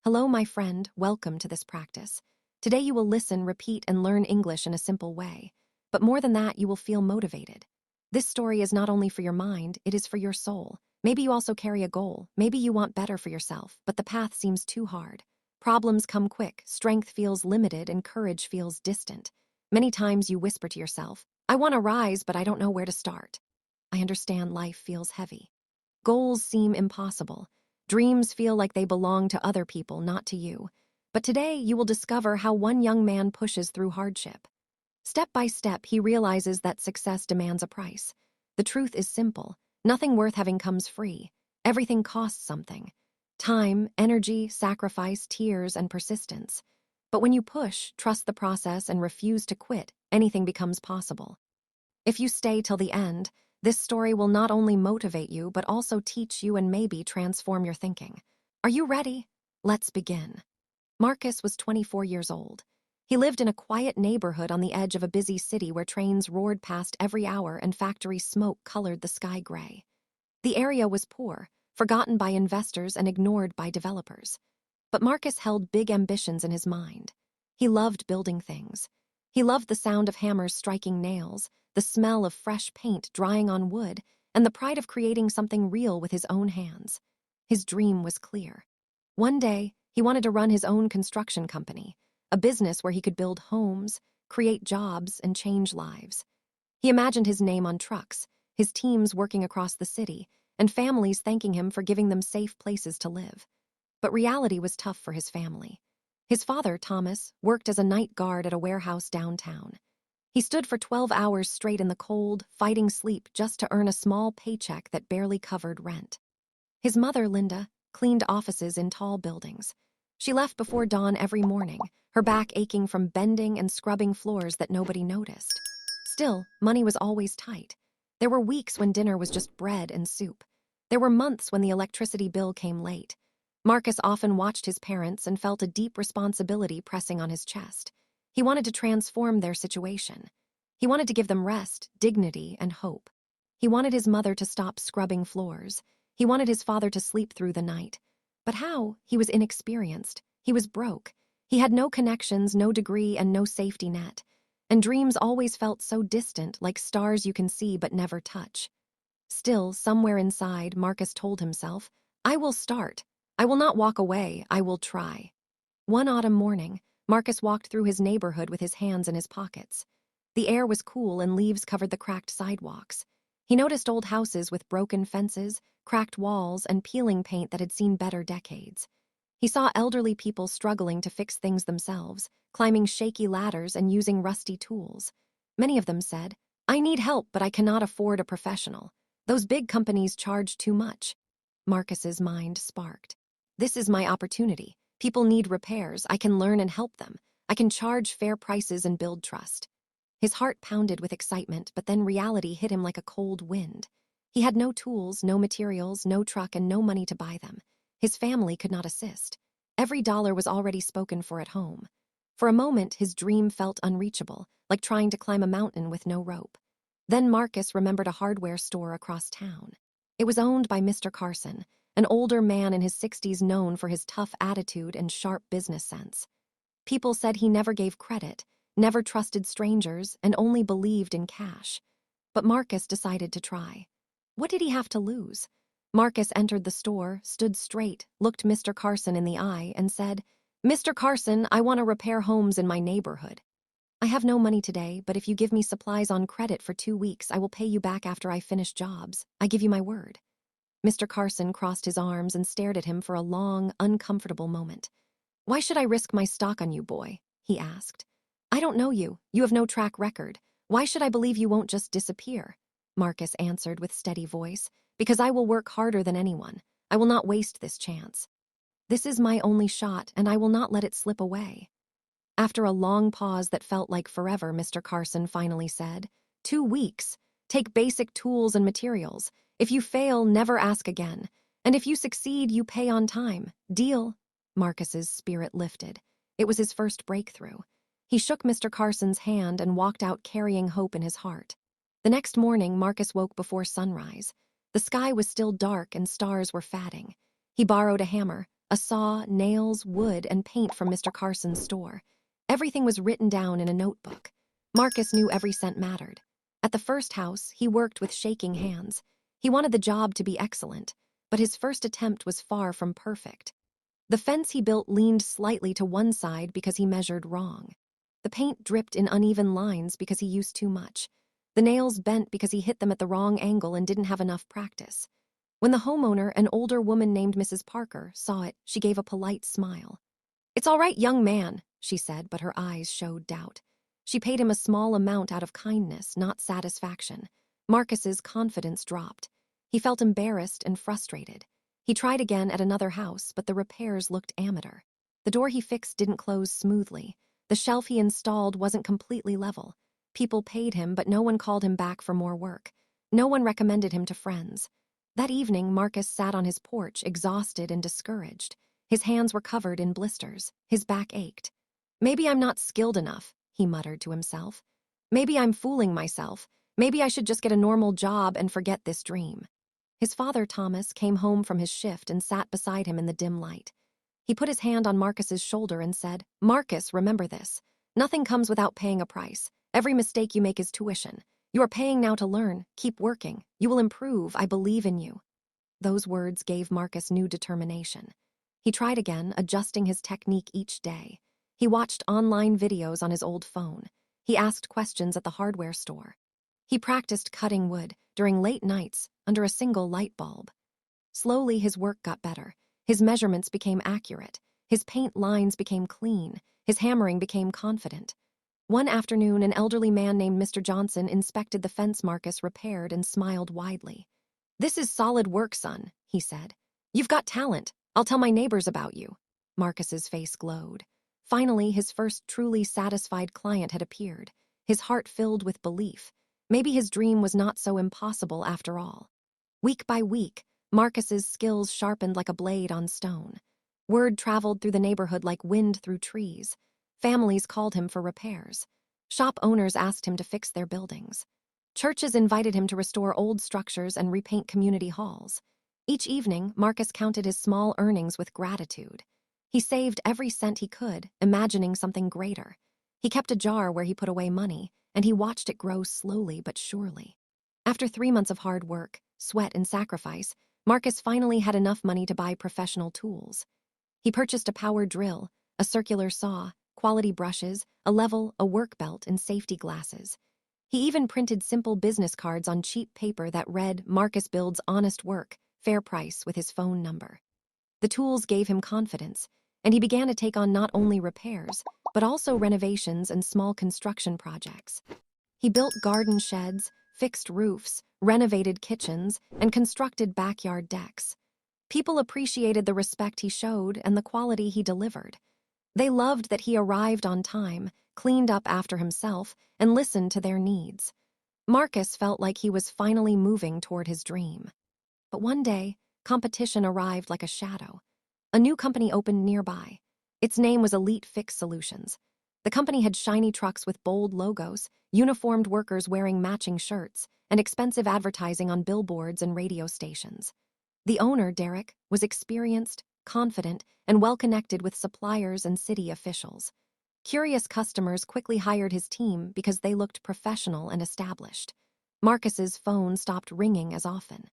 Hello, my friend. Welcome to this practice. Today you will listen, repeat, and learn English in a simple way. But more than that, you will feel motivated. This story is not only for your mind, it is for your soul. Maybe you also carry a goal. Maybe you want better for yourself, but the path seems too hard. Problems come quick, strength feels limited, and courage feels distant. Many times you whisper to yourself, I want to rise, but I don't know where to start. I understand life feels heavy. Goals seem impossible. Dreams feel like they belong to other people, not to you. But today, you will discover how one young man pushes through hardship. Step by step, he realizes that success demands a price. The truth is simple. Nothing worth having comes free. Everything costs something. Time, energy, sacrifice, tears, and persistence. But when you push, trust the process, and refuse to quit, anything becomes possible. If you stay till the end, this story will not only motivate you, but also teach you and maybe transform your thinking. Are you ready? Let's begin. Marcus was 24 years old. He lived in a quiet neighborhood on the edge of a busy city where trains roared past every hour and factory smoke colored the sky gray. The area was poor, forgotten by investors and ignored by developers. But Marcus held big ambitions in his mind. He loved building things. He loved the sound of hammers striking nails, the smell of fresh paint drying on wood, and the pride of creating something real with his own hands. His dream was clear. One day, he wanted to run his own construction company, a business where he could build homes, create jobs, and change lives. He imagined his name on trucks, his teams working across the city, and families thanking him for giving them safe places to live. But reality was tough for his family. His father, Thomas, worked as a night guard at a warehouse downtown. He stood for 12 hours straight in the cold, fighting sleep just to earn a small paycheck that barely covered rent. His mother, Linda, cleaned offices in tall buildings. She left before dawn every morning, her back aching from bending and scrubbing floors that nobody noticed. Still, money was always tight. There were weeks when dinner was just bread and soup. There were months when the electricity bill came late. Marcus often watched his parents and felt a deep responsibility pressing on his chest. He wanted to transform their situation. He wanted to give them rest, dignity, and hope. He wanted his mother to stop scrubbing floors. He wanted his father to sleep through the night. But how? He was inexperienced. He was broke. He had no connections, no degree, and no safety net. And dreams always felt so distant, like stars you can see but never touch. Still, somewhere inside, Marcus told himself, I will start. I will not walk away. I will try. One autumn morning, Marcus walked through his neighborhood with his hands in his pockets. The air was cool and leaves covered the cracked sidewalks. He noticed old houses with broken fences, cracked walls, and peeling paint that had seen better decades. He saw elderly people struggling to fix things themselves, climbing shaky ladders and using rusty tools. Many of them said, I need help, but I cannot afford a professional. Those big companies charge too much. Marcus's mind sparked. This is my opportunity. People need repairs. I can learn and help them. I can charge fair prices and build trust. His heart pounded with excitement, but then reality hit him like a cold wind. He had no tools, no materials, no truck, and no money to buy them. His family could not assist. Every dollar was already spoken for at home. For a moment, his dream felt unreachable, like trying to climb a mountain with no rope. Then Marcus remembered a hardware store across town. It was owned by Mr. Carson, an older man in his 60s known for his tough attitude and sharp business sense. People said he never gave credit, never trusted strangers, and only believed in cash. But Marcus decided to try. What did he have to lose? Marcus entered the store, stood straight, looked Mr. Carson in the eye, and said, Mr. Carson, I want to repair homes in my neighborhood. I have no money today, but if you give me supplies on credit for 2 weeks, I will pay you back after I finish jobs. I give you my word. Mr. Carson crossed his arms and stared at him for a long, uncomfortable moment. Why should I risk my stock on you, boy? He asked. I don't know you. You have no track record. Why should I believe you won't just disappear? Marcus answered with steady voice. Because I will work harder than anyone. I will not waste this chance. This is my only shot, and I will not let it slip away. After a long pause that felt like forever, Mr. Carson finally said, 2 weeks. Take basic tools and materials. If you fail, never ask again. And if you succeed, you pay on time. Deal? Marcus's spirit lifted. It was his first breakthrough. He shook Mr. Carson's hand and walked out carrying hope in his heart. The next morning, Marcus woke before sunrise. The sky was still dark and stars were fading. He borrowed a hammer, a saw, nails, wood, and paint from Mr. Carson's store. Everything was written down in a notebook. Marcus knew every cent mattered. At the first house, he worked with shaking hands. He wanted the job to be excellent, but his first attempt was far from perfect. The fence he built leaned slightly to one side because he measured wrong. The paint dripped in uneven lines because he used too much. The nails bent because he hit them at the wrong angle and didn't have enough practice. When the homeowner, an older woman named Mrs. Parker, saw it, she gave a polite smile. "It's all right, young man," she said, but her eyes showed doubt. She paid him a small amount out of kindness, not satisfaction. Marcus's confidence dropped. He felt embarrassed and frustrated. He tried again at another house, but the repairs looked amateur. The door he fixed didn't close smoothly. The shelf he installed wasn't completely level. People paid him, but no one called him back for more work. No one recommended him to friends. That evening, Marcus sat on his porch, exhausted and discouraged. His hands were covered in blisters. His back ached. "Maybe I'm not skilled enough," he muttered to himself. "Maybe I'm fooling myself. Maybe I should just get a normal job and forget this dream." His father, Thomas, came home from his shift and sat beside him in the dim light. He put his hand on Marcus's shoulder and said, "Marcus, remember this. Nothing comes without paying a price. Every mistake you make is tuition. You are paying now to learn. Keep working. You will improve. I believe in you." Those words gave Marcus new determination. He tried again, adjusting his technique each day. He watched online videos on his old phone. He asked questions at the hardware store. He practiced cutting wood during late nights under a single light bulb. Slowly, his work got better. His measurements became accurate. His paint lines became clean. His hammering became confident. One afternoon, an elderly man named Mr. Johnson inspected the fence Marcus repaired and smiled widely. "This is solid work, son," he said. "You've got talent. I'll tell my neighbors about you." Marcus's face glowed. Finally, his first truly satisfied client had appeared, his heart filled with belief. Maybe his dream was not so impossible after all. Week by week, Marcus's skills sharpened like a blade on stone. Word traveled through the neighborhood like wind through trees. Families called him for repairs. Shop owners asked him to fix their buildings. Churches invited him to restore old structures and repaint community halls. Each evening, Marcus counted his small earnings with gratitude. He saved every cent he could, imagining something greater. He kept a jar where he put away money, and he watched it grow slowly but surely. After 3 months of hard work, sweat, and sacrifice, Marcus finally had enough money to buy professional tools. He purchased a power drill, a circular saw, quality brushes, a level, a work belt, and safety glasses. He even printed simple business cards on cheap paper that read, "Marcus builds honest work, fair price," with his phone number. The tools gave him confidence, and he began to take on not only repairs, but also renovations and small construction projects. He built garden sheds, fixed roofs, renovated kitchens, and constructed backyard decks. People appreciated the respect he showed and the quality he delivered. They loved that he arrived on time, cleaned up after himself, and listened to their needs. Marcus felt like he was finally moving toward his dream. But one day, competition arrived like a shadow. A new company opened nearby. Its name was Elite Fix Solutions. The company had shiny trucks with bold logos, uniformed workers wearing matching shirts, and expensive advertising on billboards and radio stations. The owner, Derek, was experienced, confident, and well-connected with suppliers and city officials. Curious customers quickly hired his team because they looked professional and established. Marcus's phone stopped ringing as often.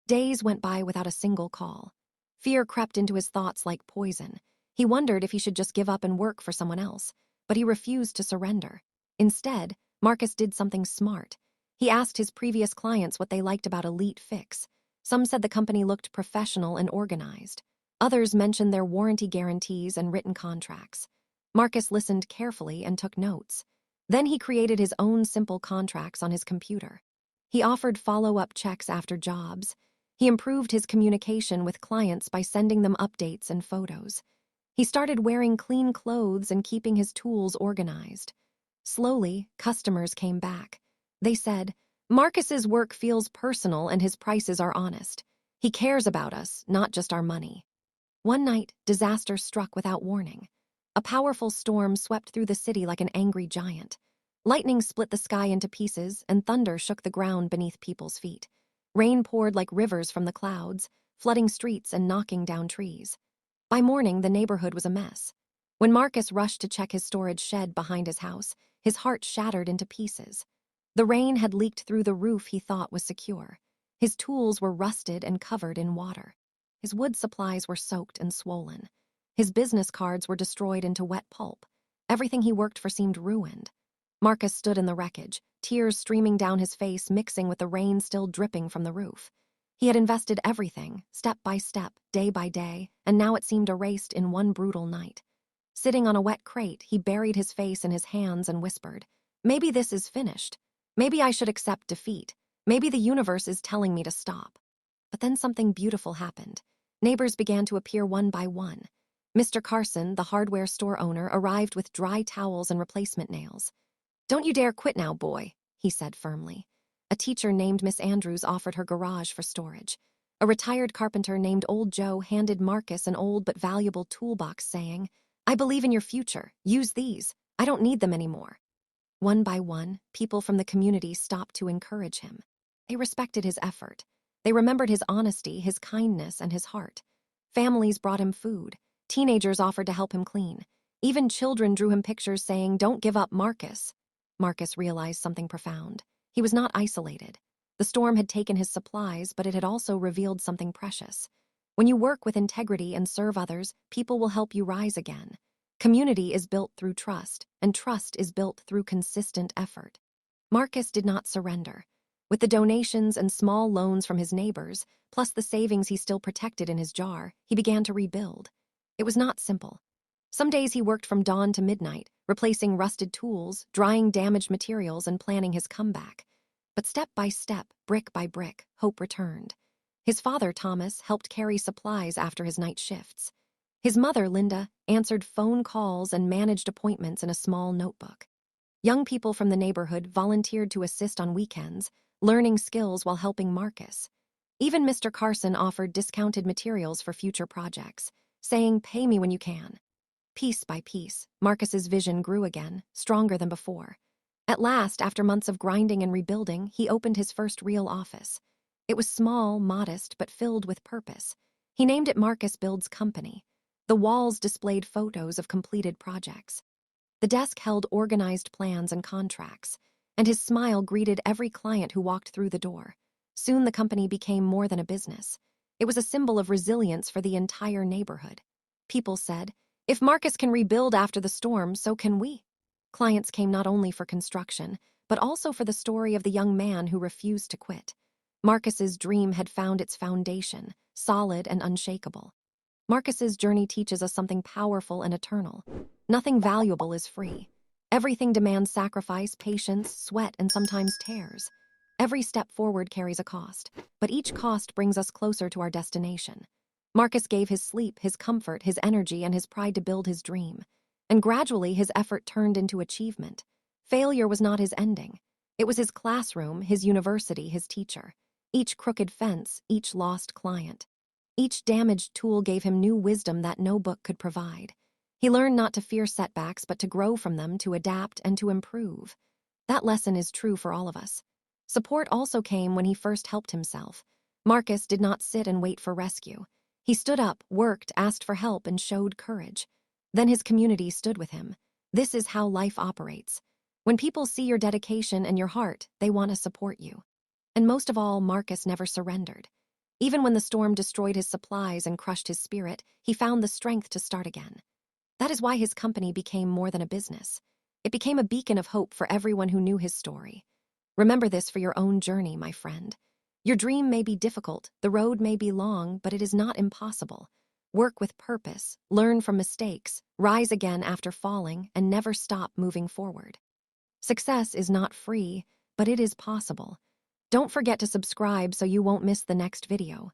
Days went by without a single call. Fear crept into his thoughts like poison. He wondered if he should just give up and work for someone else, but he refused to surrender. Instead, Marcus did something smart. He asked his previous clients what they liked about Elite Fix. Some said the company looked professional and organized. Others mentioned their warranty guarantees and written contracts. Marcus listened carefully and took notes. Then he created his own simple contracts on his computer. He offered follow-up checks after jobs. He improved his communication with clients by sending them updates and photos. He started wearing clean clothes and keeping his tools organized. Slowly, customers came back. They said, "Marcus's work feels personal and his prices are honest. He cares about us, not just our money." One night, disaster struck without warning. A powerful storm swept through the city like an angry giant. Lightning split the sky into pieces, and thunder shook the ground beneath people's feet. Rain poured like rivers from the clouds, flooding streets and knocking down trees. By morning, the neighborhood was a mess. When Marcus rushed to check his storage shed behind his house, his heart shattered into pieces. The rain had leaked through the roof he thought was secure. His tools were rusted and covered in water. His wood supplies were soaked and swollen. His business cards were destroyed into wet pulp. Everything he worked for seemed ruined. Marcus stood in the wreckage, tears streaming down his face mixing with the rain still dripping from the roof. He had invested everything, step by step, day by day, and now it seemed erased in one brutal night. Sitting on a wet crate, he buried his face in his hands and whispered, "Maybe this is finished. Maybe I should accept defeat. Maybe the universe is telling me to stop." But then something beautiful happened. Neighbors began to appear one by one. Mr. Carson, the hardware store owner, arrived with dry towels and replacement nails. "Don't you dare quit now, boy," he said firmly. A teacher named Miss Andrews offered her garage for storage. A retired carpenter named Old Joe handed Marcus an old but valuable toolbox, saying, "I believe in your future. Use these. I don't need them anymore." One by one, people from the community stopped to encourage him. They respected his effort. They remembered his honesty, his kindness, and his heart. Families brought him food. Teenagers offered to help him clean. Even children drew him pictures saying, "Don't give up, Marcus." Marcus realized something profound. He was not isolated. The storm had taken his supplies, but it had also revealed something precious. When you work with integrity and serve others, people will help you rise again. Community is built through trust, and trust is built through consistent effort. Marcus did not surrender. With the donations and small loans from his neighbors, plus the savings he still protected in his jar, he began to rebuild. It was not simple. Some days he worked from dawn to midnight, replacing rusted tools, drying damaged materials, and planning his comeback. But step by step, brick by brick, hope returned. His father, Thomas, helped carry supplies after his night shifts. His mother, Linda, answered phone calls and managed appointments in a small notebook. Young people from the neighborhood volunteered to assist on weekends, learning skills while helping Marcus. Even Mr. Carson offered discounted materials for future projects, saying, "Pay me when you can." Piece by piece, Marcus's vision grew again, stronger than before. At last, after months of grinding and rebuilding, he opened his first real office. It was small, modest, but filled with purpose. He named it Marcus Builds Company. The walls displayed photos of completed projects. The desk held organized plans and contracts, and his smile greeted every client who walked through the door. Soon the company became more than a business. It was a symbol of resilience for the entire neighborhood. People said, "If Marcus can rebuild after the storm, so can we." Clients came not only for construction, but also for the story of the young man who refused to quit. Marcus's dream had found its foundation, solid and unshakable. Marcus's journey teaches us something powerful and eternal. Nothing valuable is free. Everything demands sacrifice, patience, sweat, and sometimes tears. Every step forward carries a cost, but each cost brings us closer to our destination. Marcus gave his sleep, his comfort, his energy, and his pride to build his dream. And gradually his effort turned into achievement. Failure was not his ending. It was his classroom, his university, his teacher. Each crooked fence, each lost client. Each damaged tool gave him new wisdom that no book could provide. He learned not to fear setbacks, but to grow from them, to adapt, and to improve. That lesson is true for all of us. Support also came when he first helped himself. Marcus did not sit and wait for rescue. He stood up, worked, asked for help, and showed courage. Then his community stood with him. This is how life operates. When people see your dedication and your heart, they want to support you. And most of all, Marcus never surrendered. Even when the storm destroyed his supplies and crushed his spirit, he found the strength to start again. That is why his company became more than a business. It became a beacon of hope for everyone who knew his story. Remember this for your own journey, my friend. Your dream may be difficult, the road may be long, but it is not impossible. Work with purpose, learn from mistakes, rise again after falling, and never stop moving forward. Success is not free, but it is possible. Don't forget to subscribe so you won't miss the next video.